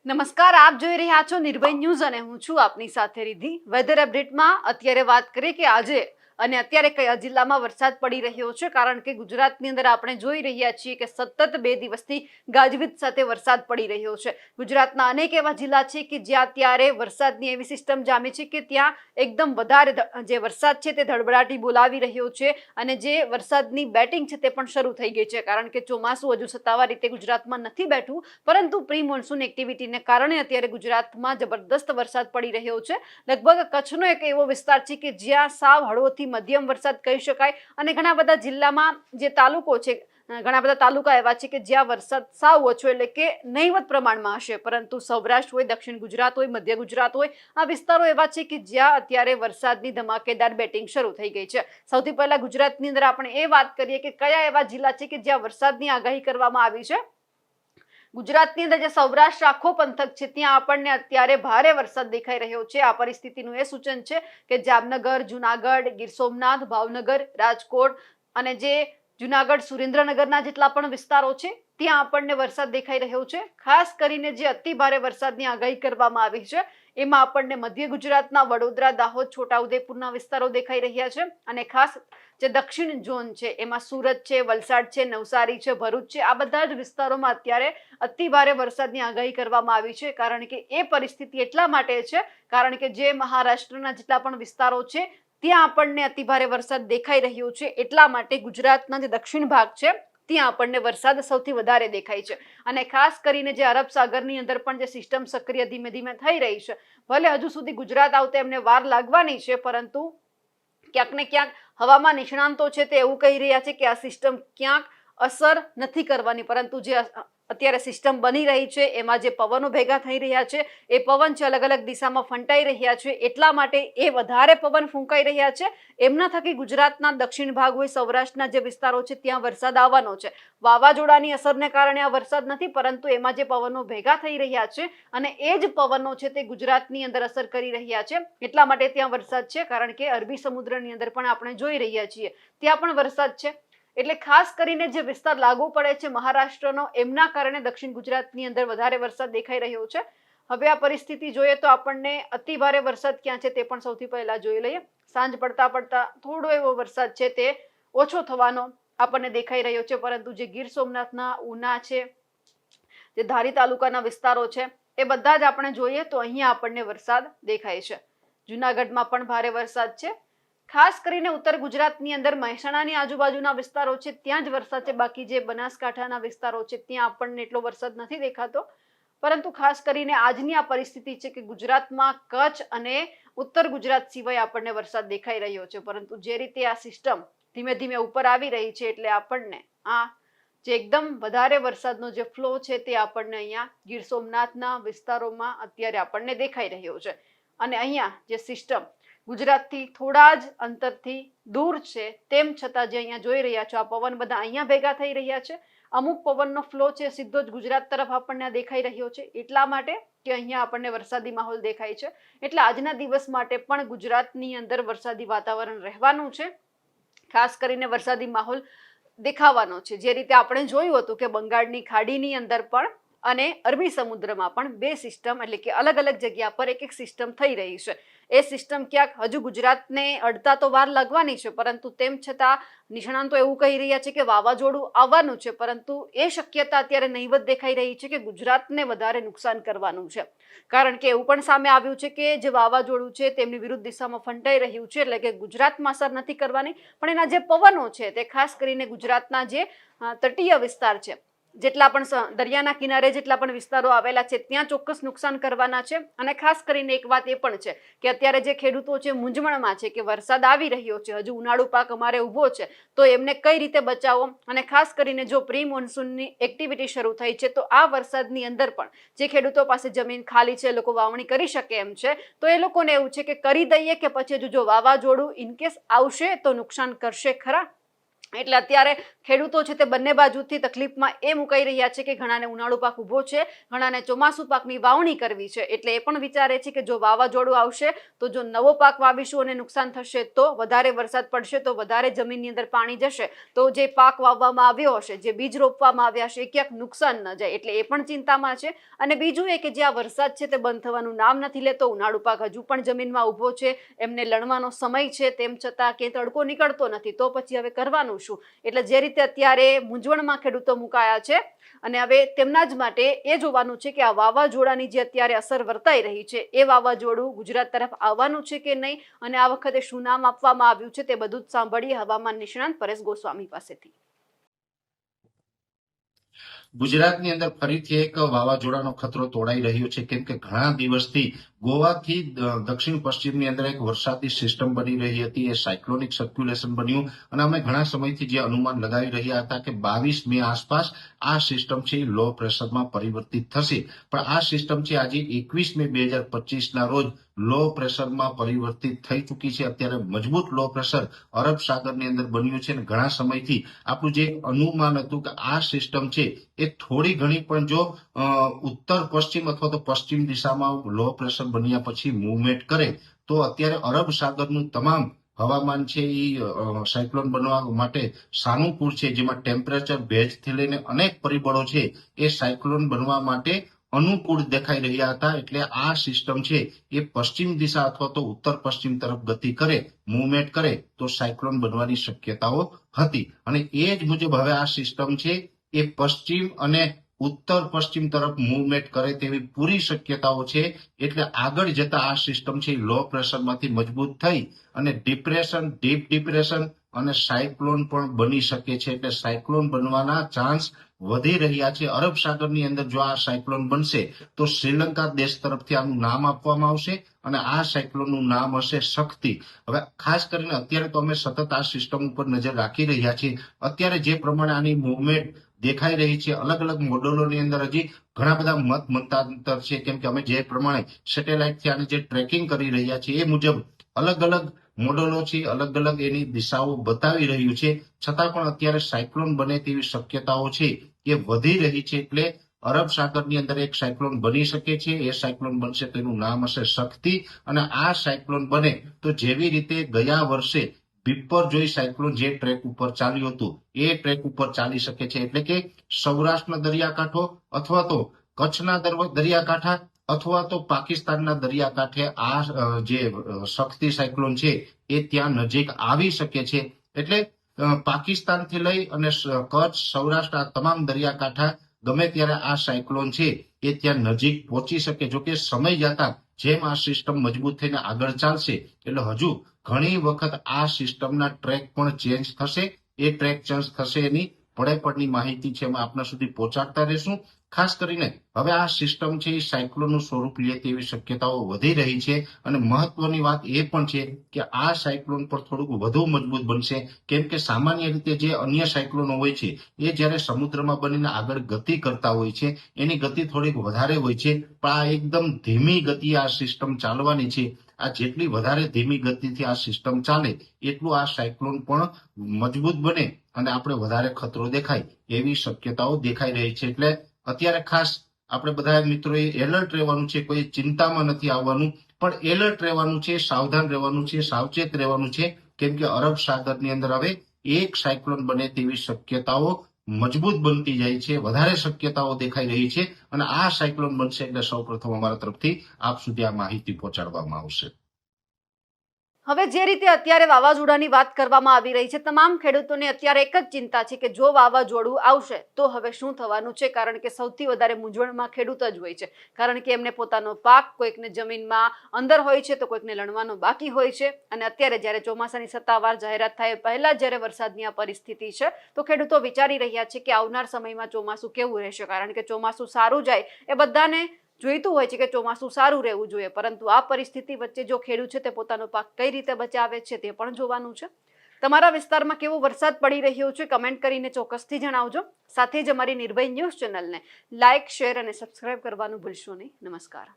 નમસ્કાર, આપ જોઈ રહ્યા છો નિર્ભય ન્યૂઝ અને હું છું આપની સાથે રિધિ। વેધર અપડેટમાં અત્યારે વાત કરીએ કે આજે અને અત્યારે કયા જિલ્લામાં વરસાદ પડી રહ્યો છે, કારણ કે ગુજરાતની અંદર આપણે જોઈ રહ્યા છીએ કે સતત 2 દિવસથી ગાજવીજ સાથે વરસાદ પડી રહ્યો છે। ગુજરાતના અનેક એવા જિલ્લા છે કે જ્યાં અત્યારે વરસાદની એવી સિસ્ટમ જામી છે કે ત્યાં એકદમ વધારે જે વરસાદ છે તે ધડબડાટી બોલાવી રહ્યો છે અને જે વરસાદની બેટિંગ છે તે પણ શરૂ થઈ ગઈ છે, કારણ કે ચોમાસું હજુ સત્તાવાર રીતે ગુજરાતમાં નથી બેઠું, પરંતુ પ્રી મોન્સૂન એક્ટિવિટીને કારણે અત્યારે ગુજરાતમાં જબરદસ્ત વરસાદ પડી રહ્યો છે। લગભગ કચ્છનો એક એવો વિસ્તાર છે કે જ્યાં સાવ હળવોથી મધ્યમ વરસાદ કહી શકાય અને ઘણા બધા જિલ્લામાં જે તાલુકો છે, ઘણા બધા તાલુકા એવા છે કે જ્યાં વરસાદ સાવ ઓછો એટલે કે નહીવત પ્રમાણમાં હશે, પરંતુ સૌરાષ્ટ્ર હોય, દક્ષિણ ગુજરાત હોય, મધ્ય ગુજરાત હોય, આ વિસ્તારો એવા છે કે જ્યાં અત્યારે વરસાદની ધમાકેદાર બેટિંગ શરૂ થઈ ગઈ છે। સૌથી પહેલા ગુજરાતની અંદર આપણે એ વાત કરીએ કે કયા એવા જિલ્લા છે કે જ્યાં વરસાદની આગાહી કરવામાં આવી છે। ગુજરાતની અંદર જે સૌરાષ્ટ્ર આખો પંથક છે ત્યાં આપણને અત્યારે ભારે વરસાદ દેખાઈ રહ્યો છે। આ પરિસ્થિતિનું એ સૂચન છે કે જામનગર, જુનાગઢ, ગીર સોમનાથ, ભાવનગર, રાજકોટ અને જે જુનાગઢ, સુરેન્દ્રનગરના જેટલા પણ વિસ્તારો છે ત્યાં આપણને વરસાદ દેખાઈ રહ્યો છે। ખાસ કરીને જે અતિ ભારે વરસાદની આગાહી કરવામાં આવી છે એમાં આપણને મધ્ય ગુજરાતના વડોદરા, દાહોદ, છોટાઉદેપુરના વિસ્તારો દેખાઈ રહ્યા છે અને ખાસ જે દક્ષિણ ઝોન છે એમાં સુરત છે, વલસાડ છે, નવસારી છે, ભરૂચ છે, આ બધા જ વિસ્તારોમાં અત્યારે અતિ ભારે વરસાદની આગાહી કરવામાં આવી છે। કારણ કે એ પરિસ્થિતિ એટલા માટે છે કારણ કે જે મહારાષ્ટ્રના જેટલા પણ વિસ્તારો છે ત્યાં આપણને અતિ ભારે વરસાદ દેખાઈ રહ્યો છે, એટલા માટે ગુજરાતના જે દક્ષિણ ભાગ છે ત્યાં આપણને વરસાદ સૌથી વધારે દેખાય છે અને ખાસ કરીને જે અરબ સાગરની અંદર પણ જે સિસ્ટમ સક્રિય ધીમે ધીમે થઈ રહી છે, ભલે હજુ સુધી ગુજરાત આવતા એમને વાર લાગવાની છે, પરંતુ ક્યાંક ને ક્યાંક હવામાન નિષ્ણાંતો છે તે એવું કહી રહ્યા છે કે આ સિસ્ટમ ક્યાંક અસર નથી કરવાની, પરંતુ જે અત્યારે સિસ્ટમ બની રહી છે એમાં જે પવનો ભેગા થઈ રહ્યા છે એ પવન છે અલગ અલગ દિશામાં ફંટાઈ રહ્યા છે, એટલા માટે એ વધારે પવન ફૂંકાઈ રહ્યા છે। એમના થકી ગુજરાતના દક્ષિણ ભાગ હોય, સૌરાષ્ટ્રના જે વિસ્તારો છે ત્યાં વરસાદ આવવાનો છે। વાવાઝોડાની અસરને કારણે આ વરસાદ નથી, પરંતુ એમાં જે પવનો ભેગા થઈ રહ્યા છે અને એ જ પવનો છે તે ગુજરાતની અંદર અસર કરી રહ્યા છે, એટલા માટે ત્યાં વરસાદ છે। કારણ કે અરબી સમુદ્રની અંદર પણ આપણે જોઈ રહ્યા છીએ ત્યાં પણ વરસાદ છે, એટલે ખાસ કરીને જે વિસ્તાર લાગુ પડે છે મહારાષ્ટ્રનો, એમના કારણે દક્ષિણ ગુજરાતની અંદર વધારે વરસાદ દેખાઈ રહ્યો છે। હવે આ પરિસ્થિતિ જોઈએ તો આપણને અતિ ભારે વરસાદ ક્યાં છે તે પણ સૌથી પહેલા જોઈ લઈએ। સાંજ પડતા પડતા થોડો એવો વરસાદ છે તે ઓછો થવાનો આપણને દેખાઈ રહ્યો છે, પરંતુ જે ગીર સોમનાથના ઉના છે, જે ધારી તાલુકાના વિસ્તારો છે, એ બધા જ આપણે જોઈએ તો અહીંયા આપણને વરસાદ દેખાય છે। જુનાગઢમાં પણ ભારે વરસાદ છે। ખાસ કરીને ઉત્તર ગુજરાતની અંદર મહેસાણાની આજુબાજુના વિસ્તારો છે ત્યાં જ વરસાદ છે, બાકી જે બનાસકાંઠાના વિસ્તારો છે ત્યાં આપણને એટલો વરસાદ નથી દેખાતો। પરંતુ ખાસ કરીને આજની આ પરિસ્થિતિ છે કે ગુજરાતમાં કચ્છ અને ઉત્તર ગુજરાત સિવાય આપણને વરસાદ દેખાઈ રહ્યો છે, પરંતુ જે રીતે આ સિસ્ટમ ધીમે ધીમે ઉપર આવી રહી છે એટલે આપણને આ જે એકદમ વધારે વરસાદનો જે ફ્લો છે તે આપણને અહીંયા ગીર સોમનાથના વિસ્તારોમાં અત્યારે આપણને દેખાઈ રહ્યો છે અને અહીંયા જે સિસ્ટમ ગુજરાતથી થોડા જ અંતરથી દૂર છે તેમ છતાં જે અહીંયા જોઈ રહ્યા છો આ પવન બધા અહીંયા ભેગા થઈ રહ્યા છે। અમુક પવનનો ફ્લો છે સીધો જ ગુજરાત તરફ આપણને દેખાઈ રહ્યો છે, એટલા માટે કે અહીંયા આપણને વરસાદી માહોલ દેખાય છે, એટલે આજના દિવસ માટે પણ ગુજરાતની અંદર વરસાદી વાતાવરણ રહેવાનું છે। ખાસ કરીને વરસાદી માહોલ દેખાવાનો છે, જે રીતે આપણે જોયું હતું કે બંગાળની ખાડીની અંદર પણ અને અરબી સમુદ્રમાં પણ બે સિસ્ટમ એટલે કે અલગ અલગ જગ્યા પર એક એક સિસ્ટમ થઈ રહી છે। એ સિસ્ટમ ક્યાંક હજુ ગુજરાતને અડતા તો વાર લાગવાની છે, પરંતુ તેમ છતાં નિષ્ણાંતો એવું કહી રહ્યા છે કે વાવાઝોડું આવવાનું છે, પરંતુ એ શક્યતા અત્યારે નહીવત દેખાઈ રહી છે કે ગુજરાતને વધારે નુકસાન કરવાનું છે। કારણ કે એવું પણ સામે આવ્યું છે કે જે વાવાઝોડું છે તેમની વિરુદ્ધ દિશામાં ફંટાઈ રહ્યું છે, એટલે કે ગુજરાતમાં અસર નથી કરવાની, પણ એના જે પવનો છે તે ખાસ કરીને ગુજરાતના જે તટીય વિસ્તાર છે, જેટલા પણ દરિયાના કિનારે જેટલા પણ વિસ્તારો આવેલા છે ત્યાં ચોક્કસ નુકસાન કરવાના છે। અને ખાસ કરીને એક વાત એ પણ છે કે અત્યારે જે ખેડૂતો છે મૂંઝવણમાં છે કે વરસાદ આવી રહ્યો છે, હજુ ઉનાળુ પાક અમારે ઊભો છે, તો એમને કઈ રીતે બચાવો, અને ખાસ કરીને જો પ્રી મોન્સૂનની એક્ટિવિટી શરૂ થઈ છે તો આ વરસાદની અંદર પણ જે ખેડૂતો પાસે જમીન ખાલી છે, લોકો વાવણી કરી શકે એમ છે, તો એ લોકોને એવું છે કે કરી દઈએ કે પછી જો વાવાઝોડું ઇનકેસ આવશે તો નુકસાન કરશે ખરા। એટલે અત્યારે ખેડૂતો છે તે બંને બાજુથી તકલીફમાં એ મુકાઈ રહ્યા છે કે ઘણાને ઉનાળુ પાક ઉભો છે, ઘણાને ચોમાસુ પાકની વાવણી કરવી છે, એટલે એ પણ વિચારે છે કે જો વાવાઝોડું આવશે તો જો નવો પાક વાવીશું અને નુકસાન થશે તો વધારે વરસાદ પડશે તો વધારે જમીનની અંદર પાણી જશે તો જે પાક વાવવામાં આવ્યો હશે, જે બીજ રોપવામાં આવ્યા હશે એ ક્યાંક નુકસાન ન જાય, એટલે એ પણ ચિંતામાં છે. અને બીજું એ કે જે આ વરસાદ છે તે બંધ થવાનું નામ નથી લેતો, ઉનાળુ પાક હજુ પણ જમીનમાં ઉભો છે, એમને લણવાનો સમય છે, તેમ છતાં કે તડકો નીકળતો નથી, તો પછી હવે કરવાનું શું? એટલે જે રીતે અત્યારે મૂંઝવણમાં ખેડૂતો મુકાયા છે અને હવે તેમના જ માટે એ જોવાનું છે કે આ વાવાઝોડાની જે અત્યારે અસર વર્તાઈ રહી છે એ વાવાઝોડું ગુજરાત તરફ આવવાનું છે કે નહીં, અને આ વખતે શું નામ આપવામાં આવ્યું છે તે બધું જ સાંભળીએ હવામાન નિષ્ણાંત પરેશ ગોસ્વામી પાસેથી. ગુજરાતની અંદર ફરીથી એક વાવાઝોડાનો ખતરો તોડાઈ રહ્યો છે, કેમ કે ઘણા દિવસથી ગોવાથી દક્ષિણ પશ્ચિમની અંદર એક વરસાદી સિસ્ટમ બની રહી હતી, એ સાયક્લોનિક સર્ક્યુલેશન બન્યું અને અમે ઘણા સમયથી જે અનુમાન લગાવી રહ્યા હતા કે 22 મે આસપાસ આ સિસ્ટમ છે લો પ્રેશરમાં પરિવર્તિત થશે, પણ આ સિસ્ટમ છે આજે 21 મે 2025 ના રોજ લો પ્રેશરમાં પરિવર્તિત થઈ ચૂકી છે. અત્યારે મજબૂત લો પ્રેશર અરબ સાગરની અંદર બન્યું છે અને ઘણા સમયથી આપણું જે અનુમાન હતું કે આ સિસ્ટમ છે એ થોડી ઘણી પણ જો ઉત્તર પશ્ચિમ અથવા તો પશ્ચિમ દિશામાં લો પ્રેશર બન્યા પછી મૂવમેન્ટ કરે તો અત્યારે અરબ સાગરનું તમામ હવામાન છે એ સાયક્લોન બનવા માટે સાનુકૂળ છે, જેમાં ટેમ્પરેચર, ભેજથી લઈને અનેક પરિબળો છે એ સાયક્લોન બનવા માટે અનુકૂળ દેખાઈ રહ્યા હતા. એટલે આ સિસ્ટમ છે એ પશ્ચિમ દિશા અથવા તો ઉત્તર પશ્ચિમ તરફ ગતિ કરે, મૂવમેન્ટ કરે તો સાયક્લોન બનવાની શક્યતાઓ હતી અને એ જ મુજબ હવે આ સિસ્ટમ છે એ પશ્ચિમ અને ઉત્તર પશ્ચિમ તરફ મૂવમેન્ટ કરે તેવી પૂરી શક્યતાઓ છે. એટલે આગળ જતા આ સિસ્ટમ છે લો પ્રેશરમાંથી મજબૂત થઈ અને ડિપ્રેશન, ડીપ ડિપ્રેશન અને સાયક્લોન પણ બની શકે છે. એટલે સાયક્લોન બનવાના ચાન્સ વધી રહ્યા છે. અરબ સાગરની અંદર જો આ સાયક્લોન બનશે તો શ્રીલંકા દેશ તરફથી આનું નામ આપવામાં આવશે અને આ સાયક્લોનનું નામ હશે શક્તિ. હવે ખાસ કરીને અત્યારે તો અમે સતત આ સિસ્ટમ ઉપર નજર રાખી રહ્યા છીએ. અત્યારે જે પ્રમાણે આની મૂવમેન્ટ દેખાઈ રહી છે, અલગ અલગ મોડેલોની અંદર હજી ઘણા બધા મત મતાંતર છે, કેમ કે અમે જે પ્રમાણે સેટેલાઇટથી આની જે ટ્રેકિંગ કરી રહ્યા છીએ એ મુજબ અલગ અલગ મોડેલો છે, અલગ અલગ એની દિશાઓ બતાવી રહ્યું છે, છતાં પણ અત્યારે સાયક્લોન બને તેવી શક્યતાઓ છે એ વધી રહી છે. એટલે અરબ સાગરની અંદર એક સાયક્લોન બની શકે છે, એ સાયક્લોન બનશે તેનું નામ હશે શક્તિ અને આ સાયક્લોન બને તો જેવી રીતે ગયા વર્ષે બિપરજોય સાયક્લોન જે ટ્રેક ઉપર ચાલ્યું હતું એ ટ્રેક ઉપર ચાલી શકે છે. એટલે કે સૌરાષ્ટ્રના દરિયાકાંઠો અથવા તો કચ્છના દરિયાકાંઠા અથવા તો પાકિસ્તાનના દરિયાકાંઠે આ જે શક્તિ સાયક્લોન છે એ ત્યાં નજીક આવી શકે છે. એટલે પાકિસ્તાનથી લઈ અને કચ્છ, સૌરાષ્ટ્ર આ તમામ દરિયાકાંઠા ગમે ત્યારે આ સાયક્લોન છે એ ત્યાં નજીક પહોંચી શકે. જો કે સમય જતા જેમ આ સિસ્ટમ મજબૂત થઈને આગળ ચાલશે એટલે હજુ ઘણી વખત આ સિસ્ટમના ટ્રેક પણ ચેન્જ થશે. એ ટ્રેક ચેન્જ થશે એની પડેપડની માહિતી છે અમે આપના સુધી પહોંચાડતા રહીશું. ખાસ કરીને હવે આ સિસ્ટમ છે એ સાયક્લોનનું સ્વરૂપ લે તેવી શક્યતાઓ વધી રહી છે અને મહત્વની વાત એ પણ છે કે આ સાયક્લોન પર થોડુંક વધુ મજબૂત બનશે, કેમ કે સામાન્ય રીતે જે અન્ય સાયક્લોનો હોય છે એ જ્યારે સમુદ્રમાં બનીને આગળ ગતિ કરતા હોય છે એની ગતિ થોડીક વધારે હોય છે, પણ આ એકદમ ધીમી ગતિએ આ સિસ્ટમ ચાલવાની છે. આ જેટલી વધારે ધીમી ગતિથી આ સિસ્ટમ ચાલે એટલું આ સાયક્લોન પણ મજબૂત બને અને આપણે વધારે ખતરો દેખાય એવી શક્યતાઓ દેખાઈ રહી છે. એટલે અત્યારે ખાસ આપણે બધા મિત્રોએ એલર્ટ રહેવાનું છે, કોઈ ચિંતામાં નથી આવવાનું, પણ એલર્ટ રહેવાનું છે, સાવધાન રહેવાનું છે, સાવચેત રહેવાનું છે, કેમ કે અરબ સાગરની અંદર હવે એક સાયક્લોન બને તેવી શક્યતાઓ મજબૂત બનતી જાય છે, વધારે શક્યતાઓ દેખાઈ રહી છે અને આ સાયક્લોન બનશે એટલે સૌપ્રથમ અમારા તરફથી આપ સુધી આ માહિતી પહોંચાડવામાં આવશે. હવે જે રીતે અત્યારે વાવાઝોડાની વાત કરવામાં આવી રહી છે, તમામ ખેડૂતોને અત્યારે એક જ ચિંતા છે કે જો વાવાઝોડું આવશે તો હવે શું થવાનું છે, કારણ કે સૌથી વધારે મૂંઝવણમાં ખેડૂત જ હોય છે, કારણ કે એમને પોતાનો પાક કોઈકને જમીનમાં અંદર હોય છે તો કોઈકને લણવાનો બાકી હોય છે. અને અત્યારે જ્યારે ચોમાસાની સત્તાવાર જાહેરાત થાય પહેલા જ્યારે વરસાદની આ પરિસ્થિતિ છે તો ખેડૂતો વિચારી રહ્યા છે કે આવનાર સમયમાં ચોમાસું કેવું રહેશે, કારણ કે ચોમાસું સારું જાય એ બધાને જોઈતું હોય છે કે ચોમાસું સારું રહેવું જોઈએ, પરંતુ આ પરિસ્થિતિ વચ્ચે જો ખેડૂત છે તે પોતાનો પાક કઈ રીતે બચાવે છે તે પણ જોવાનું છે. તમારા વિસ્તારમાં કેવો વરસાદ પડી રહ્યો છે કમેન્ટ કરીને ચોક્કસથી જણાવજો. સાથે જ અમારી નિર્ભય ન્યૂઝ ચેનલને લાઇક, શેર અને સબસ્ક્રાઇબ કરવાનું ભૂલશો નહીં. નમસ્કાર.